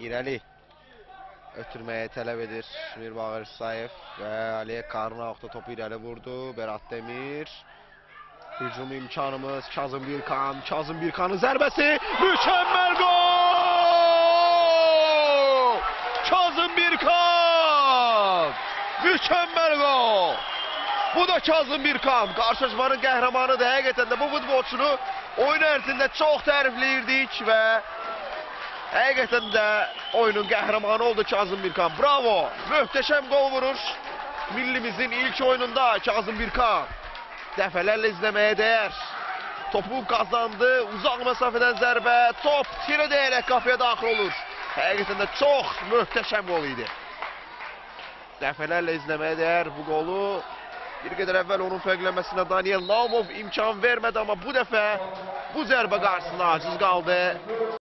İrəli ötürməyə tələb edir Mirbağır Sayev və Aliyə Qarnaqda topu irəli vurdu. Berat Demir. Hücum imkanımız Kazım Birkan. Kazım Birkan'ın zərbəsi. Mükəmməl gol! Kazım Birkan! Mükəmməl gol! Bu da Kazım Birkan. Qarşılaşmanın qəhrəmanıdır. Həqiqətən də bu futbolçunu oyun ərzində çox tərifləyirdik və həqiqətən də oyunun qəhrəmanı oldu Kazım Birkan. Bravo! Möhtəşəm qol vurur. Millimizin ilk oyununda Kazım Birkan. Dəfələrlə izləməyə dəyər. Topu qazandı. Uzaq məsafədən zərbə. Top tirə deyərək qapıya daxil olur. Həqiqətən də çox möhtəşəm qol idi. Dəfələrlə izləməyə dəyər bu qolu. Bir qədər əvvəl onun fərqləməsinə Daniel Naumov imkan vermədi, amma bu dəfə bu zərbə qarşısında aciz qaldı.